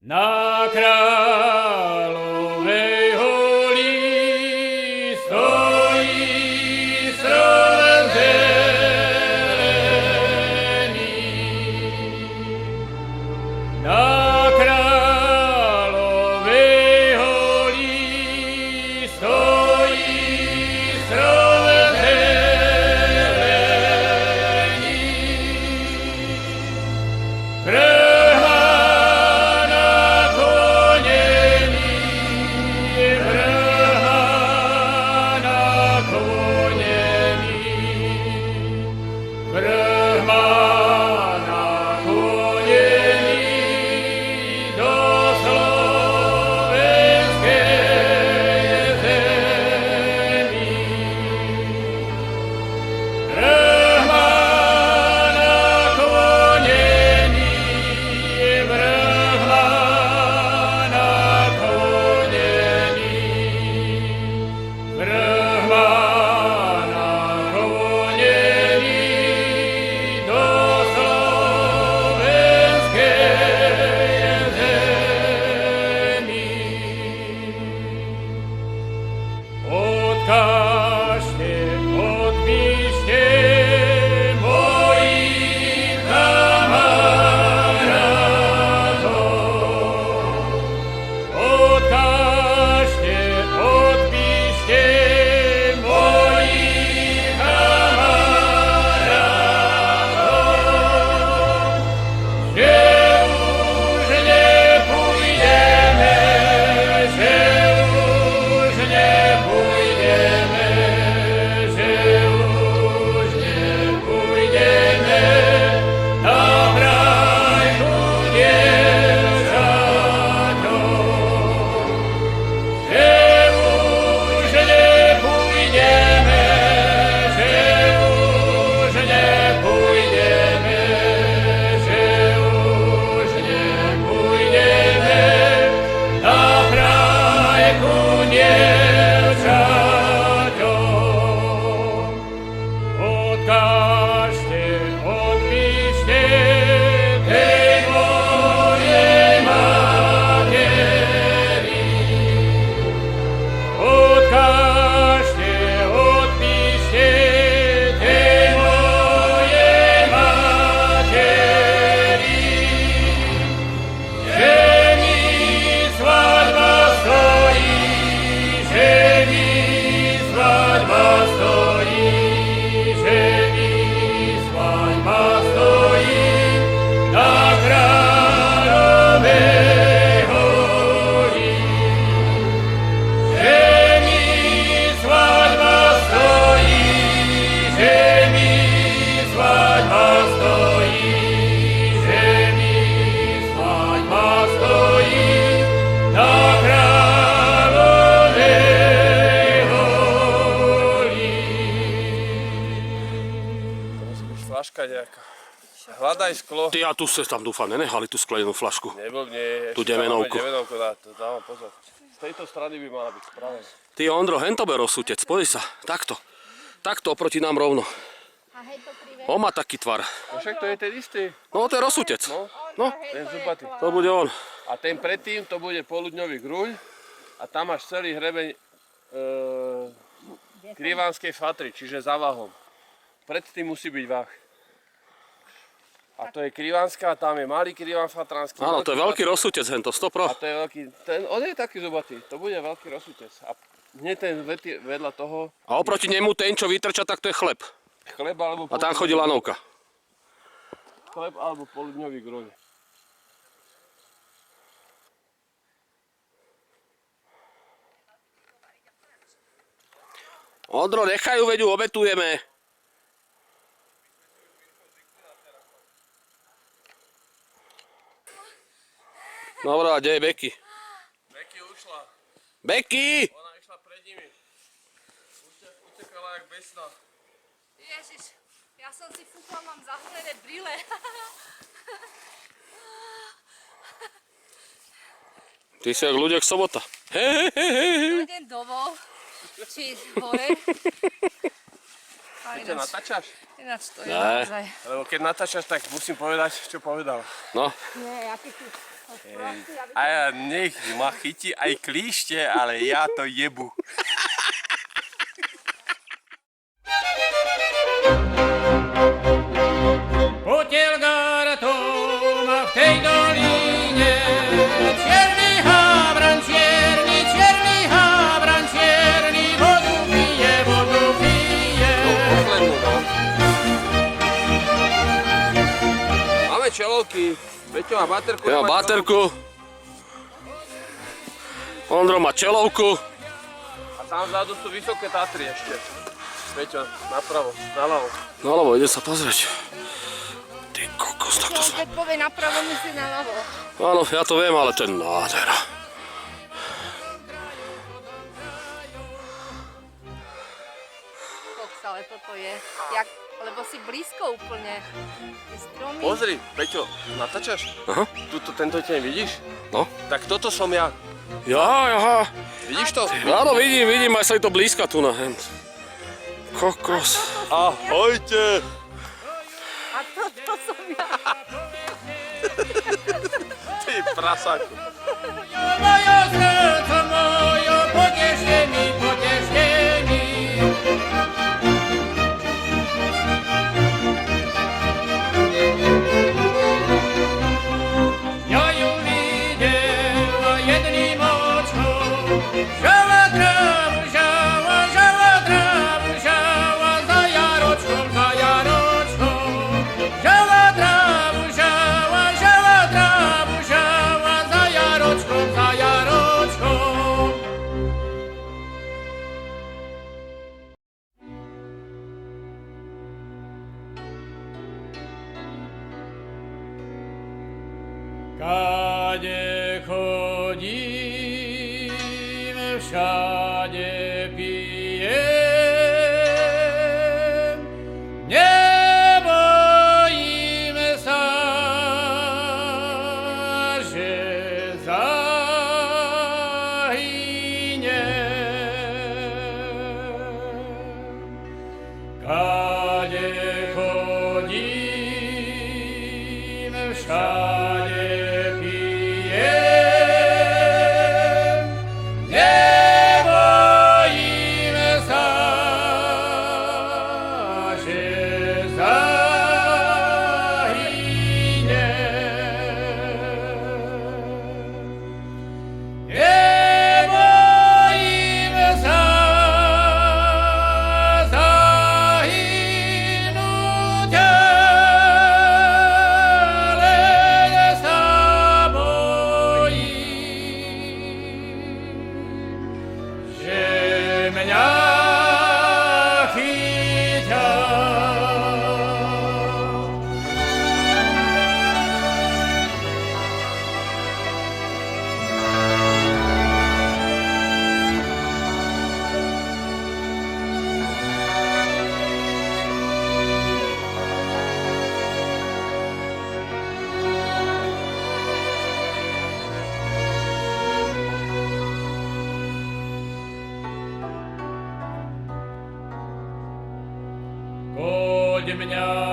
Na Kráľovej holi stojí strom zelený. Na Kráľovej holi stojí strom zelený. Odkážte, odpíšte mojim kamarátom. Odkážte, odpíšte mojim kamarátom, že už nepôjdeme, že už nepôjdeme. Odkážte, odpíšte tej mojej materi. Odkážte, odpíšte tej mojej materi, že mi svadba stojí, že mi svadba stojí. Flaška nejaká. Hľadaj sklo. Ty a tu sa tam dúfam nenehali tú sklenenú flašku. Neblbne. Tu demenovku. Demenovku dávam pozor. Z tejto strany by mala byť spravená. Ty Ondro, hento ber rozsútec, pozri sa, takto. Takto oproti nám rovno. A hej to krivé. On má taký tvar. No však to je ten istý. No to je rozsútec. No, Ten zubatý. to bude on. A ten predtým to bude poludňový gruň. A tam máš celý hrebeň Krivánskej fatry, čiže za váhom. Predtým musí byť váh. A to je Krivánska, a tam je malý Kriván fatranský. Áno, to je veľký rozsútec hento, 100 pro. A to je veľký, on je taký zubatý, to bude veľký rozsútec. A hneď ten vedľa toho, A oproti nemu ten, čo vytrča, tak to je chleb. chleb alebo A tam chodí lanovka. Chleb alebo poludňový gruň. Ondro, nechajú, veď ju obetujeme. Dobre, a kde je Beky? Beky ušla, Beky! ona išla pred nimi. Utekala jak besná. Ježiš, ja som si fúkla, mám zahlené brýle. Ty si jak ľudia sobota. Idem domov, či hore. Čo natáčaš? Ináč to je Ne. naozaj. Lebo keď natáčaš, tak musím povedať, čo povedal. No, Nie, ja ty tu A ja nech ma chytí aj klíšte, ale ja to jebu. Potielgar to má v tej dolíne čierny havran, čierny havran, čierny vodu pije. Poslednú, no. Máme čelovky. Peťo má baterku. Ja mám baterku. Ondro má čelovku. A tam vzadu sú vysoké Tatry ešte. Peťo, napravo, naľavo. Naľavo, ide sa pozrieť. Ty kokos, tak to sme. Keď povie napravo, myslí naľavo. Áno, ja to viem, ale to je nádhera. Koks, ale toto je. Lebo si blízko úplne. Tie stromy. Pozri, Peťo, natáčaš? Aha. Tuto, tento teň vidíš? No. Tak toto som ja. Jaha. Vidíš to? Áno, vidím, aj sa mi to blízka tu na hen. Kokos. Ahojte! A toto som ja. Ty prasáku. Moje srdce moje, potešte mi. Ja ju videl jedným očkom, žala trávu, žala trávu, žala za jaročkom. Žala trávu, žala trávu, žala za jaročkom. Kade chodím, všade pijem, nebojím sa, že zahynem. Kade chodím, všade Poď mňa